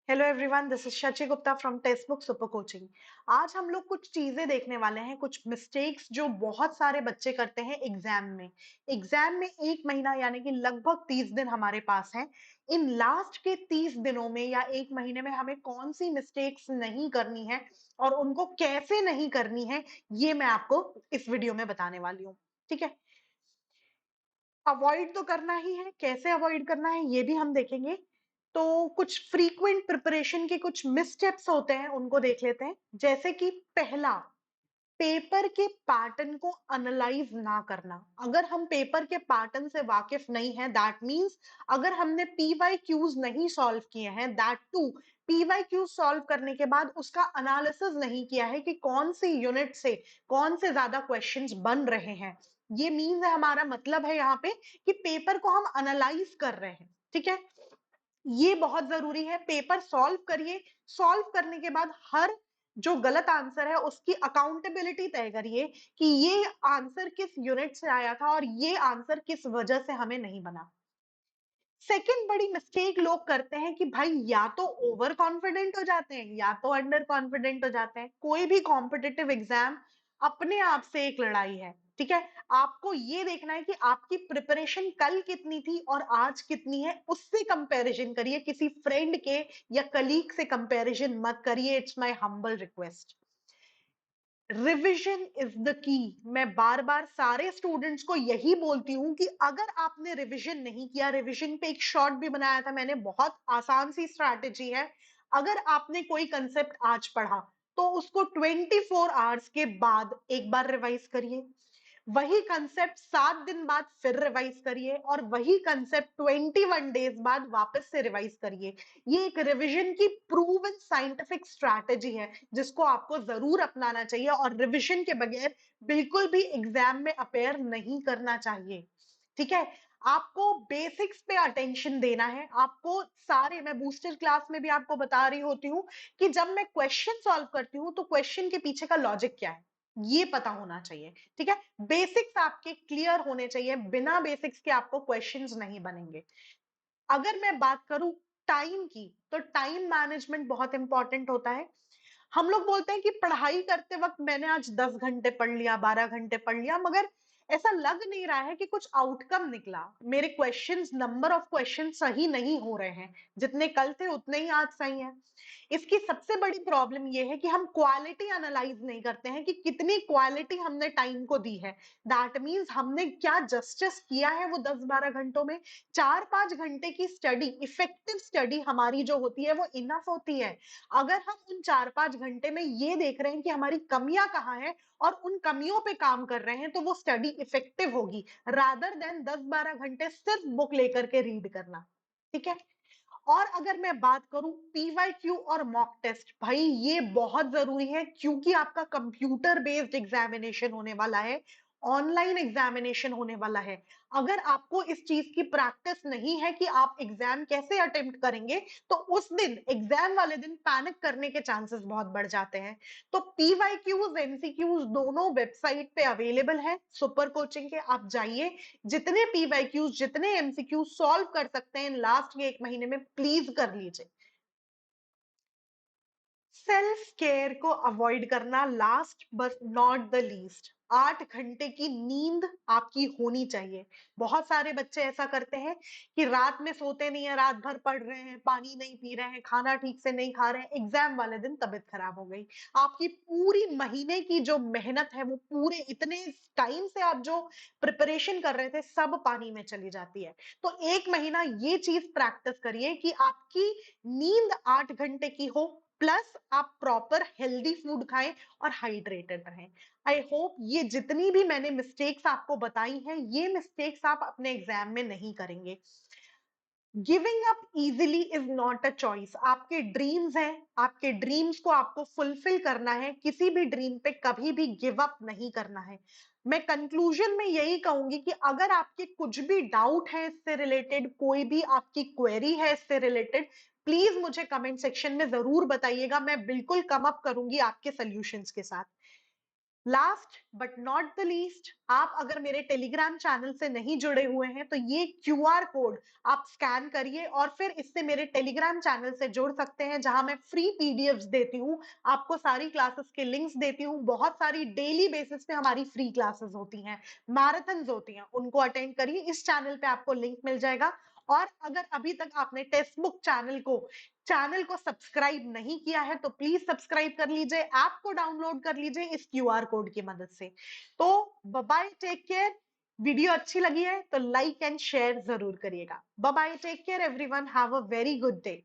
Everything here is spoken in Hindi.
Hello everyone, this is Shachi Gupta from text book super coaching. आज हम लोग कुछ चीजें देखने वाले हैं, कुछ मिस्टेक्स जो बहुत सारे बच्चे करते हैं एग्जाम में 1 महीना यानी कि लगभग 30 दिन हमारे पास हैं। इन लास्ट के 30 दिनों में या 1 महीने में हमें कौन सी मिस्टेक्स नहीं करनी है और उनको कैसे नहीं करनी है, ये मैं आपको इस वीडियो में बताने वाली हूँ। ठीक है, अवॉइड तो करना ही है, कैसे अवॉइड करना है ये भी हम देखेंगे। तो कुछ फ्रीक्वेंट प्रिपरेशन के कुछ मिसस्टेप्स होते हैं, उनको देख लेते हैं। जैसे कि पहला, पेपर के पैटर्न को एनालाइज ना करना। अगर हम पेपर के पैटर्न से वाकिफ नहीं है, दैट मींस अगर हमने पीवाई क्यूज नहीं सॉल्व किए हैं, that two PYQs solve करने के बाद उसका एनालिसिस नहीं किया है कि कौन सी यूनिट से कौन से ज्यादा क्वेश्चंस बन रहे हैं, ये मीन्स है, हमारा मतलब है यहाँ पे कि पेपर को हम एनालाइज कर रहे हैं। ठीक है, ये बहुत जरूरी है। पेपर सॉल्व करिए, सॉल्व करने के बाद हर जो गलत आंसर है उसकी अकाउंटेबिलिटी तय करिए कि ये आंसर किस यूनिट से आया था और ये आंसर किस वजह से हमें नहीं बना। सेकंड बड़ी मिस्टेक लोग करते हैं कि भाई या तो ओवर कॉन्फिडेंट हो जाते हैं या तो अंडर कॉन्फिडेंट हो जाते हैं। कोई भी कॉम्पिटिटिव एग्जाम अपने आप से एक लड़ाई है। ठीक है, आपको ये देखना है कि आपकी प्रिपरेशन कल कितनी थी और आज कितनी है, उससे कंपैरिजन करिए, किसी फ्रेंड के या कलीग से कंपैरिजन मत करिए। It's my humble request. Revision is the key. मैं बार बार सारे स्टूडेंट्स को यही बोलती हूँ कि अगर आपने रिविजन नहीं किया, रिविजन पे एक शॉर्ट भी बनाया था मैंने, बहुत आसान सी स्ट्रैटेजी है। अगर आपने कोई कंसेप्ट आज पढ़ा तो उसको 24 आवर्स के बाद एक बार रिवाइज करिए। वही कंसेप्ट 7 दिन बाद फिर रिवाइज करिए और वही कंसेप्ट 21 डेज बाद वापस से रिवाइज करिए। ये एक रिवीजन की प्रूवन साइंटिफिक स्ट्रैटेजी है जिसको आपको जरूर अपनाना चाहिए और रिवीजन के बगैर बिल्कुल भी एग्जाम में अपेयर नहीं करना चाहिए। ठीक है, आपको बेसिक्स पे अटेंशन देना है। आपको सारे, मैं बूस्टर क्लास में भी आपको बता रही होती हूँ कि जब मैं क्वेश्चन सॉल्व करती हूँ तो क्वेश्चन के पीछे का लॉजिक क्या है ये पता होना चाहिए। ठीक है, बेसिक्स आपके क्लियर होने चाहिए, बिना बेसिक्स के आपको क्वेश्चंस नहीं बनेंगे। अगर मैं बात करूं टाइम की, तो टाइम मैनेजमेंट बहुत इंपॉर्टेंट होता है। हम लोग बोलते हैं कि पढ़ाई करते वक्त मैंने आज 10 घंटे पढ़ लिया, 12 घंटे पढ़ लिया, मगर ऐसा लग नहीं रहा है कि कुछ आउटकम निकला। मेरे क्वेश्चंस, नंबर ऑफ क्वेश्चन सही नहीं हो रहे हैं, जितने कल थे उतने ही आज सही हैं। इसकी सबसे बड़ी प्रॉब्लम यह है कि हम क्वालिटी एनालाइज नहीं करते हैं कि कितनी क्वालिटी हमने टाइम को दी है। दैट मीन्स हमने क्या जस्टिस किया है वो 10-12 घंटों में। 4-5 घंटे की स्टडी, इफेक्टिव स्टडी हमारी जो होती है वो इनफ होती है। अगर हम उन 4-5 घंटे में ये देख रहे हैं कि हमारी कमियां कहाँ हैं और उन कमियों पे काम कर रहे हैं, तो वो स्टडी इफेक्टिव होगी, रादर देन 10-12 घंटे सिर्फ बुक लेकर के रीड करना। ठीक है, और अगर मैं बात करूं पीवाईक्यू और मॉक टेस्ट, भाई ये बहुत जरूरी है क्योंकि आपका कंप्यूटर बेस्ड एग्जामिनेशन होने वाला है, ऑनलाइन एग्जामिनेशन होने वाला है। अगर आपको इस चीज की प्रैक्टिस नहीं है कि आप एग्जाम कैसे अटेम्प्ट करेंगे, तो उस दिन, एग्जाम वाले दिन, पैनिक करने के चांसेस बहुत बढ़ जाते हैं। तो पीवाईक्यूज, एमसीक्यूज दोनों वेबसाइट पे अवेलेबल है सुपर कोचिंग के, आप जाइए। जितने पीवाईक्यूज, जितने एमसीक्यू सॉल्व कर सकते हैं लास्ट के 1 महीने में, प्लीज कर लीजिए। सेल्फ केयर को अवॉइड करना, last but not the least, 8 घंटे की नींद आपकी होनी चाहिए। बहुत सारे बच्चे ऐसा करते हैं कि रात में सोते नहीं है, रात भर पढ़ रहे हैं, पानी नहीं पी रहे हैं, खाना ठीक से नहीं खा रहे हैं, एग्जाम वाले दिन तबीयत खराब हो गई। आपकी पूरी महीने की जो मेहनत है, वो पूरे इतने टाइम से आप जो प्रिपरेशन कर रहे थे, सब पानी में चली जाती है। तो 1 महीना ये चीज प्रैक्टिस करिए कि आपकी नींद 8 घंटे की हो, प्लस आप प्रॉपर हेल्दी फूड खाएं और हाइड्रेटेड रहें। आई होप ये जितनी भी मैंने मिस्टेक्स आपको बताई हैं, ये मिस्टेक्स आप अपने एग्जाम में नहीं करेंगे। Giving up easily is not a choice. आपके ड्रीम्स हैं, आपके ड्रीम्स को आपको फुलफिल करना है, किसी भी ड्रीम पे कभी भी गिव अप नहीं करना है। मैं कंक्लूजन में यही कहूंगी कि अगर आपके कुछ भी डाउट है इससे रिलेटेड, कोई भी आपकी क्वेरी है इससे रिलेटेड, प्लीज मुझे कमेंट सेक्शन में जरूर बताइएगा, मैं बिल्कुल कम अप करूंगी आपके सॉल्यूशंस के साथ। Last but not the least, आप अगर मेरे टेलीग्राम चैनल से नहीं जुड़े हुए हैं तो ये क्यूआर कोड आप स्कैन करिए और फिर इससे मेरे टेलीग्राम चैनल से जुड़ सकते हैं, जहां मैं फ्री पीडीएफ्स देती हूँ, आपको सारी क्लासेस के लिंक्स देती हूँ। बहुत सारी डेली बेसिस पे हमारी फ्री क्लासेस होती हैं, मैराथन्स होती हैं, उनको अटेंड करिए। इस चैनल पे आपको लिंक मिल जाएगा। और अगर अभी तक आपने टेक्स्ट बुक चैनल को सब्सक्राइब नहीं किया है तो प्लीज सब्सक्राइब कर लीजिए, ऐप को डाउनलोड कर लीजिए इस क्यूआर कोड की मदद से। तो बाय, टेक केयर। वीडियो अच्छी लगी है तो लाइक एंड शेयर जरूर करिएगा। Bye, take care everyone, have a very good day.